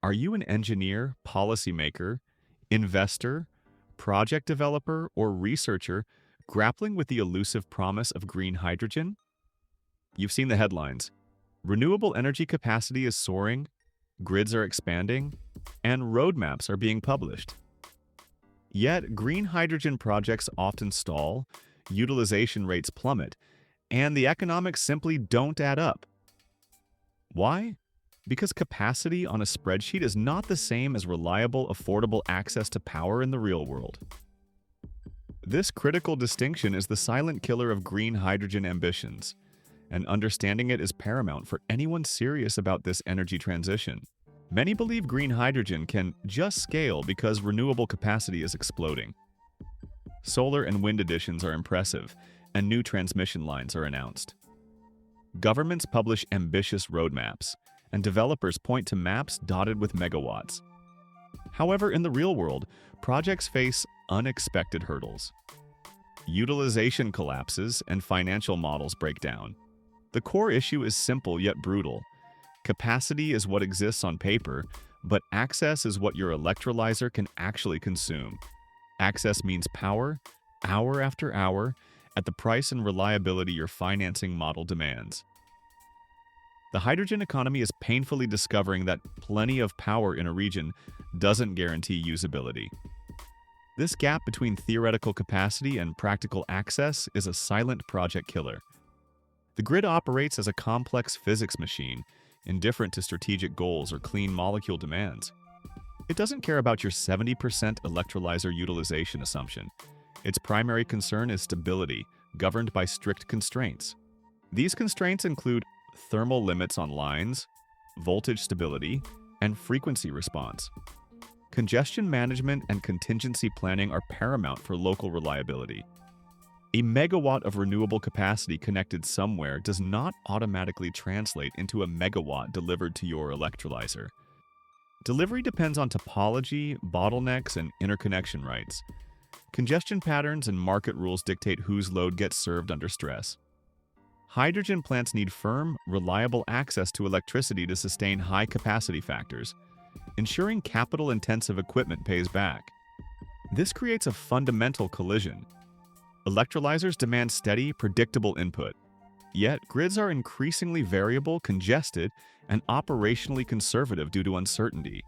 Are you an engineer, policymaker, investor, project developer, or researcher grappling with the elusive promise of green hydrogen? You've seen the headlines. Renewable energy capacity is soaring, grids are expanding, and roadmaps are being published. Yet, green hydrogen projects often stall, utilization rates plummet, and the economics simply don't add up. Why? Because capacity on a spreadsheet is not the same as reliable, affordable access to power in the real world. This critical distinction is the silent killer of green hydrogen ambitions, and understanding it is paramount for anyone serious about this energy transition. Many believe green hydrogen can just scale because renewable capacity is exploding. Solar and wind additions are impressive, and new transmission lines are announced. Governments publish ambitious roadmaps, and developers point to maps dotted with megawatts. However, in the real world, projects face unexpected hurdles. Utilization collapses and financial models break down. The core issue is simple yet brutal. Capacity is what exists on paper, but access is what your electrolyzer can actually consume. Access means power, hour after hour, at the price and reliability your financing model demands. The hydrogen economy is painfully discovering that plenty of power in a region doesn't guarantee usability. This gap between theoretical capacity and practical access is a silent project killer. The grid operates as a complex physics machine, indifferent to strategic goals or clean molecule demands. It doesn't care about your 70% electrolyzer utilization assumption. Its primary concern is stability, governed by strict constraints. These constraints include thermal limits on lines, voltage stability, and frequency response. Congestion management and contingency planning are paramount for local reliability. A megawatt of renewable capacity connected somewhere does not automatically translate into a megawatt delivered to your electrolyzer. Delivery depends on topology, bottlenecks, and interconnection rights. Congestion patterns and market rules dictate whose load gets served under stress. Hydrogen plants need firm, reliable access to electricity to sustain high capacity factors, ensuring capital-intensive equipment pays back. This creates a fundamental collision. Electrolyzers demand steady, predictable input. Yet, grids are increasingly variable, congested, and operationally conservative due to uncertainty.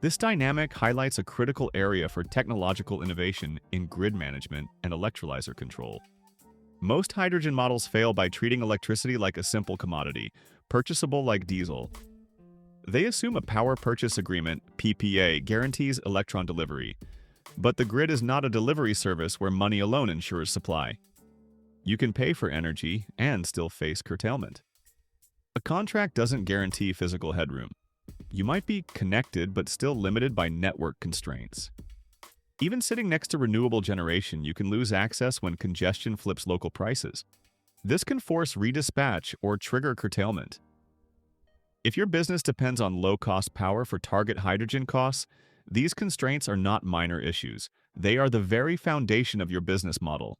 This dynamic highlights a critical area for technological innovation in grid management and electrolyzer control. Most hydrogen models fail by treating electricity like a simple commodity, purchasable like diesel. They assume a power purchase agreement, PPA, guarantees electron delivery. But the grid is not a delivery service where money alone ensures supply. You can pay for energy and still face curtailment. A contract doesn't guarantee physical headroom. You might be connected but still limited by network constraints. Even sitting next to renewable generation, you can lose access when congestion flips local prices. This can force redispatch or trigger curtailment. If your business depends on low-cost power for target hydrogen costs, these constraints are not minor issues. They are the very foundation of your business model.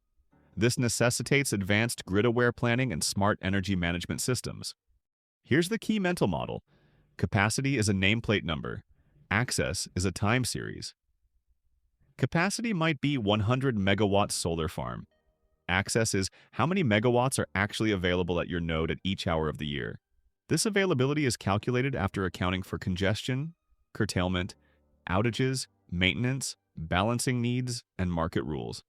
This necessitates advanced grid-aware planning and smart energy management systems. Here's the key mental model. Capacity is a nameplate number. Access is a time series. Capacity might be 100 megawatts solar farm. Access is how many megawatts are actually available at your node at each hour of the year. This availability is calculated after accounting for congestion, curtailment, outages, maintenance, balancing needs, and market rules.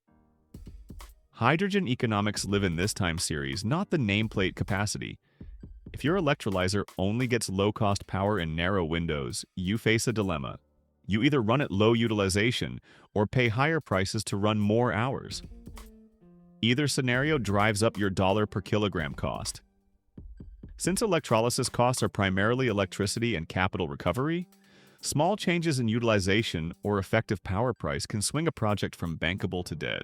Hydrogen economics live in this time series, not the nameplate capacity. If your electrolyzer only gets low-cost power in narrow windows, you face a dilemma. You either run at low utilization or pay higher prices to run more hours. Either scenario drives up your dollar per kilogram cost. Since electrolysis costs are primarily electricity and capital recovery, small changes in utilization or effective power price can swing a project from bankable to dead.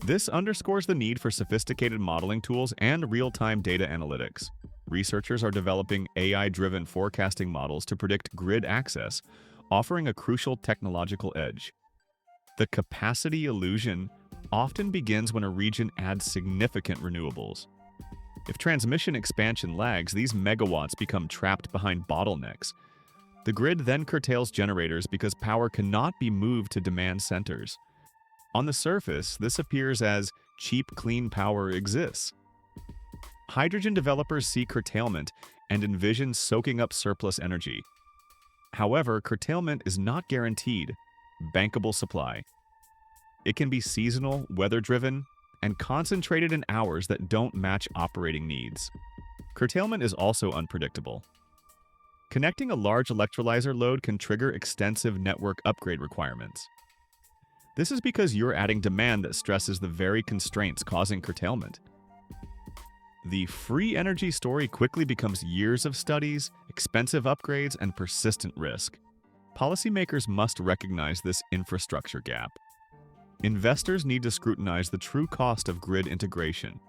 This underscores the need for sophisticated modeling tools and real-time data analytics. Researchers are developing AI-driven forecasting models to predict grid access, offering a crucial technological edge. The capacity illusion often begins when a region adds significant renewables. If transmission expansion lags, these megawatts become trapped behind bottlenecks. The grid then curtails generators because power cannot be moved to demand centers. On the surface, this appears as cheap, clean power exists. Hydrogen developers see curtailment and envision soaking up surplus energy. However, curtailment is not guaranteed bankable supply. It can be seasonal, weather-driven, and concentrated in hours that don't match operating needs. Curtailment is also unpredictable. Connecting a large electrolyzer load can trigger extensive network upgrade requirements. This is because you're adding demand that stresses the very constraints causing curtailment. The free energy story quickly becomes years of studies, expensive upgrades, and persistent risk. Policymakers must recognize this infrastructure gap. Investors need to scrutinize the true cost of grid integration.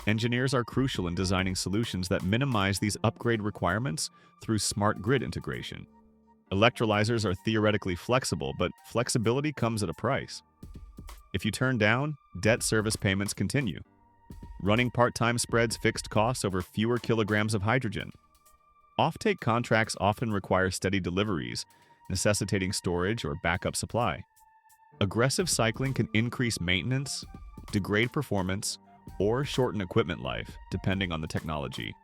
Engineers are crucial in designing solutions that minimize these upgrade requirements through smart grid integration. Electrolyzers are theoretically flexible, but flexibility comes at a price. If you turn down, debt service payments continue. Running part-time spreads fixed costs over fewer kilograms of hydrogen. Offtake contracts often require steady deliveries, necessitating storage or backup supply. Aggressive cycling can increase maintenance, degrade performance, or shorten equipment life, depending on the technology.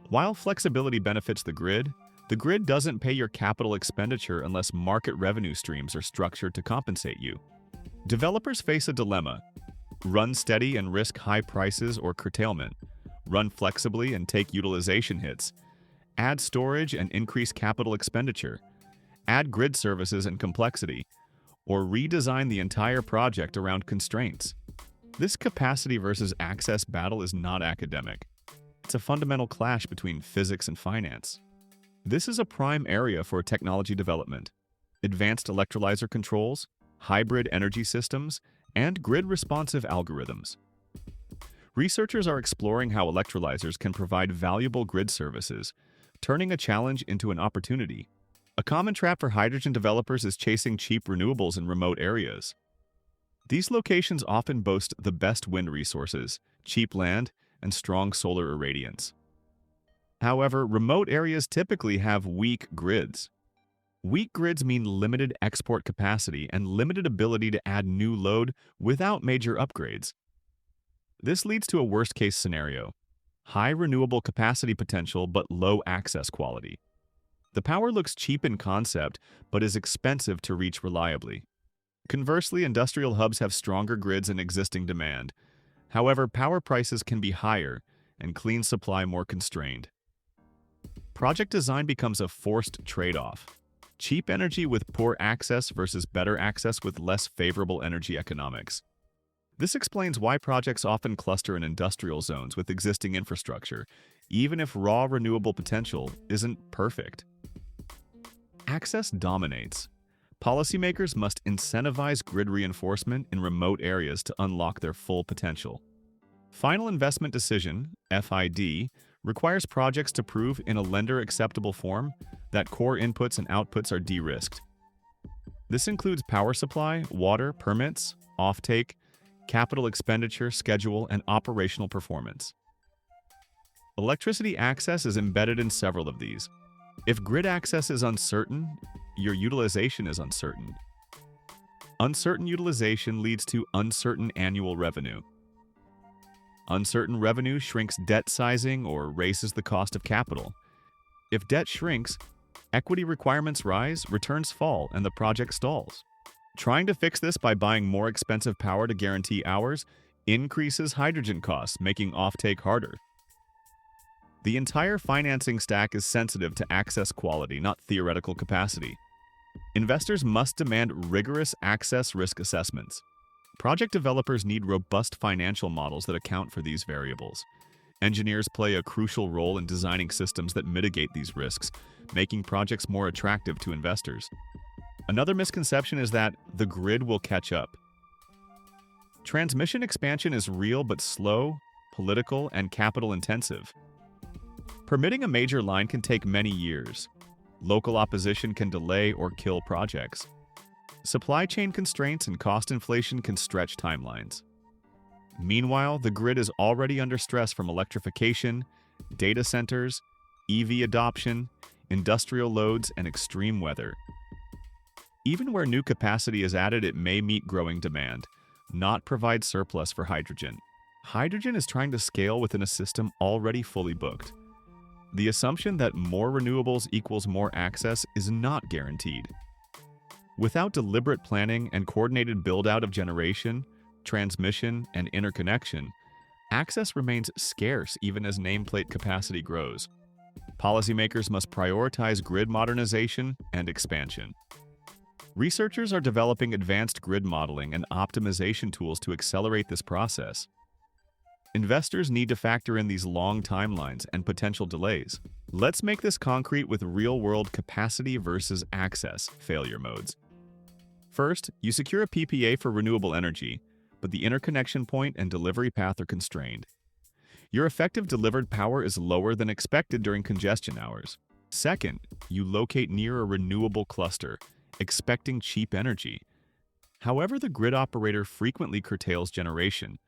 While flexibility benefits the grid doesn't pay your capital expenditure unless market revenue streams are structured to compensate you. Developers face a dilemma: run steady and risk high prices or curtailment, run flexibly and take utilization hits, add storage and increase capital expenditure, add grid services and complexity, or redesign the entire project around constraints. This capacity versus access battle is not academic. It's a fundamental clash between physics and finance. This is a prime area for technology development. Advanced electrolyzer controls, hybrid energy systems, and grid-responsive algorithms. Researchers are exploring how electrolyzers can provide valuable grid services, turning a challenge into an opportunity. A common trap for hydrogen developers is chasing cheap renewables in remote areas. These locations often boast the best wind resources, cheap land, and strong solar irradiance. However, remote areas typically have weak grids. Weak grids mean limited export capacity and limited ability to add new load without major upgrades. This leads to a worst-case scenario: high renewable capacity potential but low access quality. The power looks cheap in concept but is expensive to reach reliably. Conversely, industrial hubs have stronger grids and existing demand. However, power prices can be higher and clean supply more constrained. Project design becomes a forced trade-off: cheap energy with poor access versus better access with less favorable energy economics. This explains why projects often cluster in industrial zones with existing infrastructure, even if raw renewable potential isn't perfect. Access dominates. Policymakers must incentivize grid reinforcement in remote areas to unlock their full potential. Final Investment Decision, FID, requires projects to prove in a lender-acceptable form that core inputs and outputs are de-risked. This includes power supply, water, permits, offtake, capital expenditure, schedule, and operational performance. Electricity access is embedded in several of these. If grid access is uncertain, your utilization is uncertain. Uncertain utilization leads to uncertain annual revenue. Uncertain revenue shrinks debt sizing or raises the cost of capital. If debt shrinks, equity requirements rise, returns fall, and the project stalls. Trying to fix this by buying more expensive power to guarantee hours increases hydrogen costs, making offtake harder. The entire financing stack is sensitive to access quality, not theoretical capacity. Investors must demand rigorous access risk assessments. Project developers need robust financial models that account for these variables. Engineers play a crucial role in designing systems that mitigate these risks, making projects more attractive to investors. Another misconception is that the grid will catch up. Transmission expansion is real but slow, political, and capital intensive. Permitting a major line can take many years. Local opposition can delay or kill projects. Supply chain constraints and cost inflation can stretch timelines. Meanwhile, the grid is already under stress from electrification, data centers, EV adoption, industrial loads, and extreme weather. Even where new capacity is added, it may meet growing demand, not provide surplus for hydrogen. Hydrogen is trying to scale within a system already fully booked. The assumption that more renewables equals more access is not guaranteed. Without deliberate planning and coordinated build-out of generation, transmission, and interconnection, access remains scarce even as nameplate capacity grows. Policymakers must prioritize grid modernization and expansion. Researchers are developing advanced grid modeling and optimization tools to accelerate this process. Investors need to factor in these long timelines and potential delays. Let's make this concrete with real-world capacity versus access failure modes. First, you secure a PPA for renewable energy, but the interconnection point and delivery path are constrained. Your effective delivered power is lower than expected during congestion hours. Second, you locate near a renewable cluster, expecting cheap energy. However, the grid operator frequently curtails generation,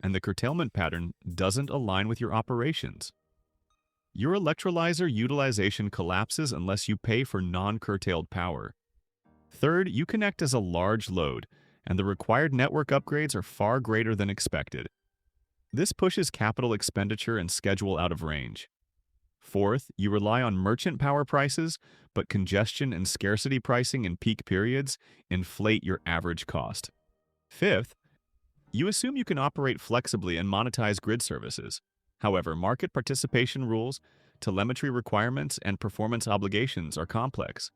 and the curtailment pattern doesn't align with your operations. Your electrolyzer utilization collapses unless you pay for non-curtailed power. Third, you connect as a large load, and the required network upgrades are far greater than expected. This pushes capital expenditure and schedule out of range. Fourth, you rely on merchant power prices, but congestion and scarcity pricing in peak periods inflate your average cost. Fifth, you assume you can operate flexibly and monetize grid services. However, market participation rules, telemetry requirements, and performance obligations are complex.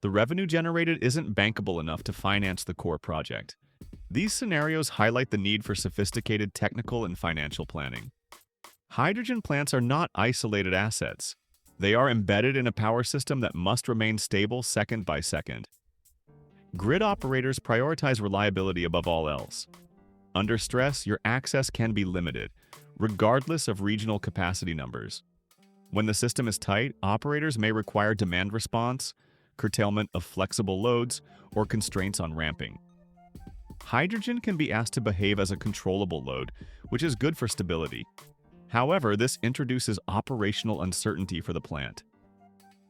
The revenue generated isn't bankable enough to finance the core project. These scenarios highlight the need for sophisticated technical and financial planning. Hydrogen plants are not isolated assets. They are embedded in a power system that must remain stable second by second. Grid operators prioritize reliability above all else. Under stress, your access can be limited, regardless of regional capacity numbers. When the system is tight, operators may require demand response, curtailment of flexible loads, or constraints on ramping. Hydrogen can be asked to behave as a controllable load, which is good for stability. However, this introduces operational uncertainty for the plant.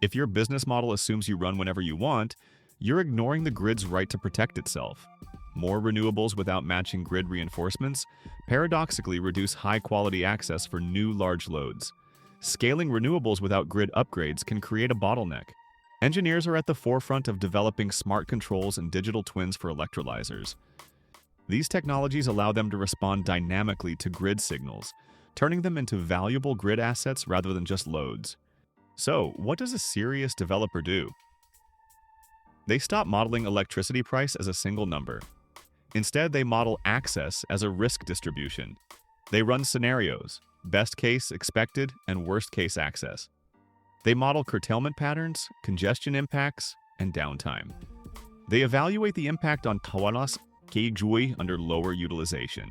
If your business model assumes you run whenever you want, you're ignoring the grid's right to protect itself. More renewables without matching grid reinforcements paradoxically reduce high-quality access for new large loads. Scaling renewables without grid upgrades can create a bottleneck. Engineers are at the forefront of developing smart controls and digital twins for electrolyzers. These technologies allow them to respond dynamically to grid signals, turning them into valuable grid assets rather than just loads. So, what does a serious developer do? They stop modeling electricity price as a single number. Instead, they model access as a risk distribution. They run scenarios, best case expected and worst case access. They model curtailment patterns, congestion impacts, and downtime. They evaluate the impact on tawanas kjui under lower utilization.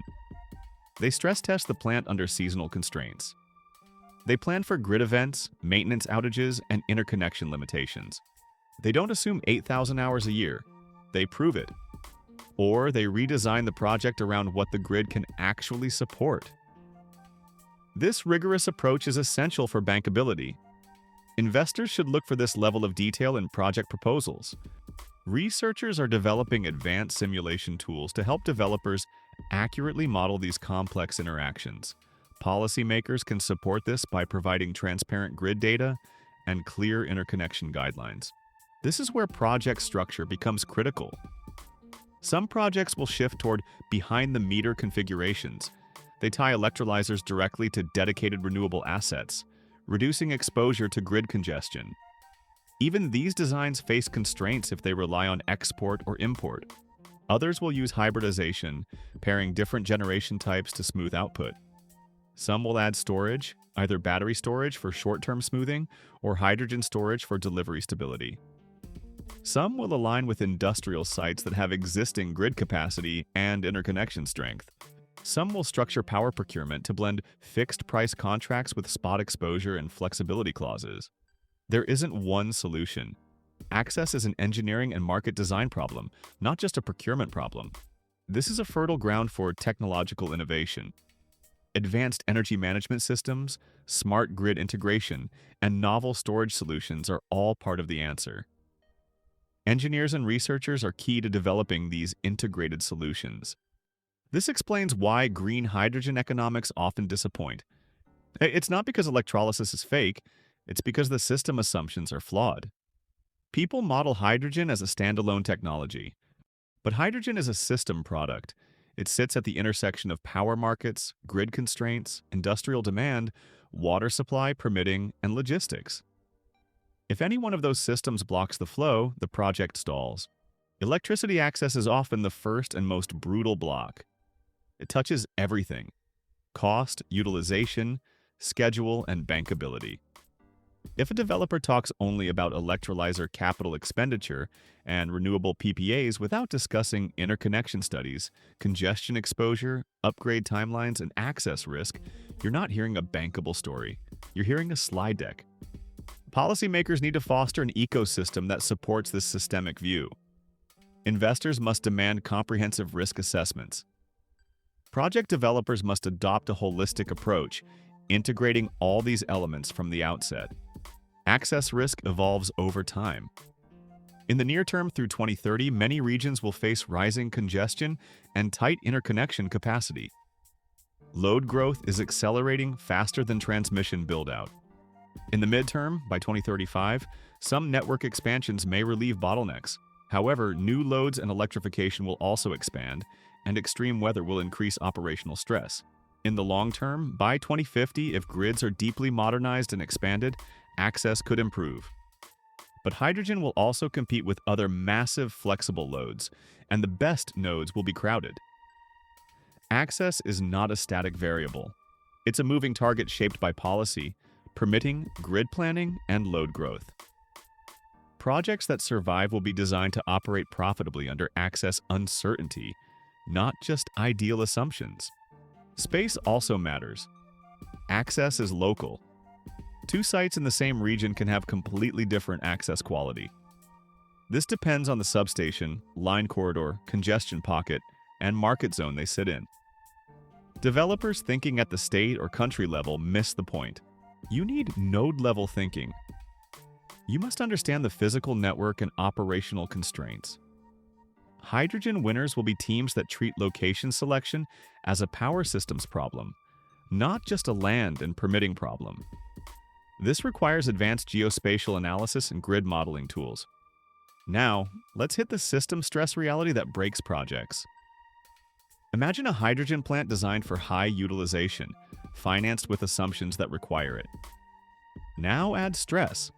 They stress test the plant under seasonal constraints. They plan for grid events, maintenance outages, and interconnection limitations. They don't assume 8,000 hours a year. They prove it. Or they redesign the project around what the grid can actually support. This rigorous approach is essential for bankability. Investors should look for this level of detail in project proposals. Researchers are developing advanced simulation tools to help developers accurately model these complex interactions. Policymakers can support this by providing transparent grid data and clear interconnection guidelines. This is where project structure becomes critical. Some projects will shift toward behind-the-meter configurations. They tie electrolyzers directly to dedicated renewable assets, reducing exposure to grid congestion. Even these designs face constraints if they rely on export or import. Others will use hybridization, pairing different generation types to smooth output. Some will add storage, either battery storage for short-term smoothing or hydrogen storage for delivery stability. Some will align with industrial sites that have existing grid capacity and interconnection strength. Some will structure power procurement to blend fixed-price contracts with spot exposure and flexibility clauses. There isn't one solution. Access is an engineering and market design problem, not just a procurement problem. This is a fertile ground for technological innovation. Advanced energy management systems, smart grid integration, and novel storage solutions are all part of the answer. Engineers and researchers are key to developing these integrated solutions. This explains why green hydrogen economics often disappoint. It's not because electrolysis is fake, it's because the system assumptions are flawed. People model hydrogen as a standalone technology, but hydrogen is a system product. It sits at the intersection of power markets, grid constraints, industrial demand, water supply, permitting, and logistics. If any one of those systems blocks the flow, the project stalls. Electricity access is often the first and most brutal block. It touches everything: cost, utilization, schedule, and bankability. If a developer talks only about electrolyzer capital expenditure and renewable PPAs without discussing interconnection studies, congestion exposure, upgrade timelines, and access risk, you're not hearing a bankable story. You're hearing a slide deck. Policymakers need to foster an ecosystem that supports this systemic view. Investors must demand comprehensive risk assessments. Project developers must adopt a holistic approach, integrating all these elements from the outset. Access risk evolves over time. In the near term through 2030, many regions will face rising congestion and tight interconnection capacity. Load growth is accelerating faster than transmission build-out. In the midterm, by 2035, some network expansions may relieve bottlenecks. However, new loads and electrification will also expand, and extreme weather will increase operational stress. In the long term, by 2050, if grids are deeply modernized and expanded, access could improve. But hydrogen will also compete with other massive flexible loads, and the best nodes will be crowded. Access is not a static variable. It's a moving target shaped by policy, permitting, grid planning, and load growth. Projects that survive will be designed to operate profitably under access uncertainty, not just ideal assumptions. Space also matters. Access is local. Two sites in the same region can have completely different access quality. This depends on the substation, line corridor, congestion pocket, and market zone they sit in. Developers thinking at the state or country level miss the point. You need node-level thinking. You must understand the physical network and operational constraints. Hydrogen winners will be teams that treat location selection as a power systems problem, not just a land and permitting problem. This requires advanced geospatial analysis and grid modeling tools. Now, let's hit the system stress reality that breaks projects. Imagine a hydrogen plant designed for high utilization, financed with assumptions that require it. Now add stress.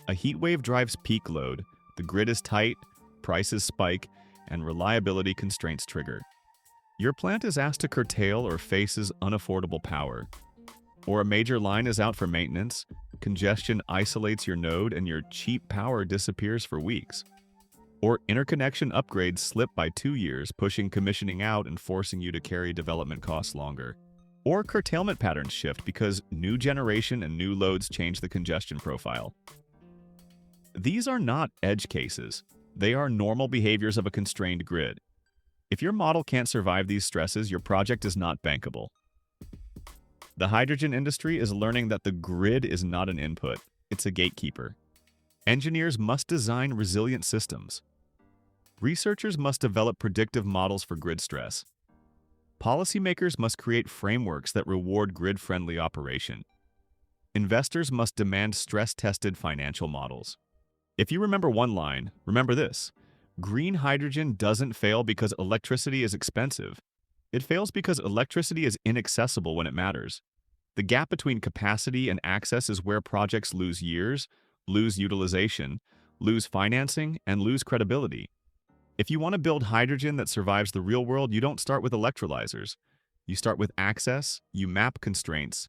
A heat wave drives peak load, the grid is tight, prices spike, and reliability constraints trigger. Your plant is asked to curtail or faces unaffordable power. Or a major line is out for maintenance, congestion isolates your node, and your cheap power disappears for weeks. Or interconnection upgrades slip by 2 years, pushing commissioning out and forcing you to carry development costs longer. Or curtailment patterns shift because new generation and new loads change the congestion profile. These are not edge cases. They are normal behaviors of a constrained grid. If your model can't survive these stresses, your project is not bankable. The hydrogen industry is learning that the grid is not an input, it's a gatekeeper. Engineers must design resilient systems. Researchers must develop predictive models for grid stress. Policymakers must create frameworks that reward grid-friendly operation. Investors must demand stress-tested financial models. If you remember one line, remember this: green hydrogen doesn't fail because electricity is expensive. It fails because electricity is inaccessible when it matters. The gap between capacity and access is where projects lose years, lose utilization, lose financing, and lose credibility. If you want to build hydrogen that survives the real world, you don't start with electrolyzers. You start with access, you map constraints,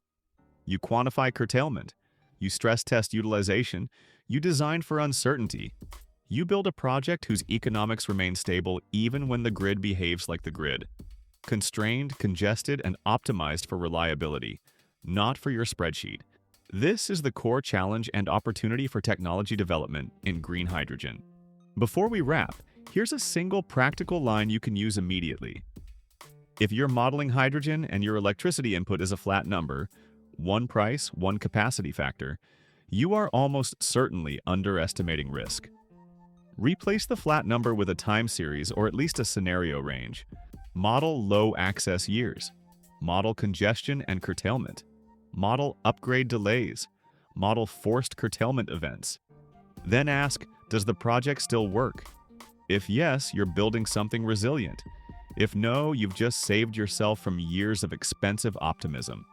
you quantify curtailment, you stress test utilization, you design for uncertainty. You build a project whose economics remain stable even when the grid behaves like the grid. Constrained, congested, and optimized for reliability, not for your spreadsheet. This is the core challenge and opportunity for technology development in green hydrogen. Before we wrap, here's a single practical line you can use immediately. If you're modeling hydrogen and your electricity input is a flat number, one price, one capacity factor, you are almost certainly underestimating risk. Replace the flat number with a time series or at least a scenario range. Model low access years. Model congestion and curtailment. Model upgrade delays. Model forced curtailment events. Then ask, does the project still work? If yes, you're building something resilient. If no, you've just saved yourself from years of expensive optimism.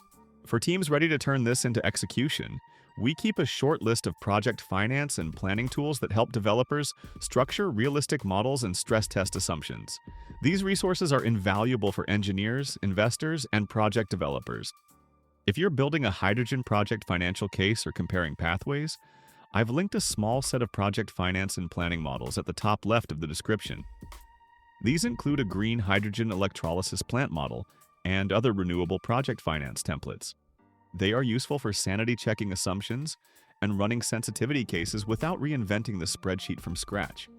For teams ready to turn this into execution, we keep a short list of project finance and planning tools that help developers structure realistic models and stress test assumptions. These resources are invaluable for engineers, investors, and project developers. If you're building a hydrogen project financial case or comparing pathways, I've linked a small set of project finance and planning models at the top left of the description. These include a green hydrogen electrolysis plant model and other renewable project finance templates. They are useful for sanity checking assumptions and running sensitivity cases without reinventing the spreadsheet from scratch.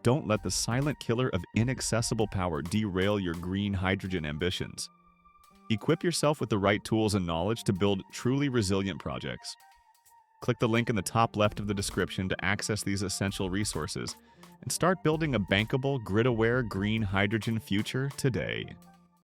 Don't let the silent killer of inaccessible power derail your green hydrogen ambitions. Equip yourself with the right tools and knowledge to build truly resilient projects. Click the link in the top left of the description to access these essential resources and start building a bankable, grid-aware green hydrogen future today.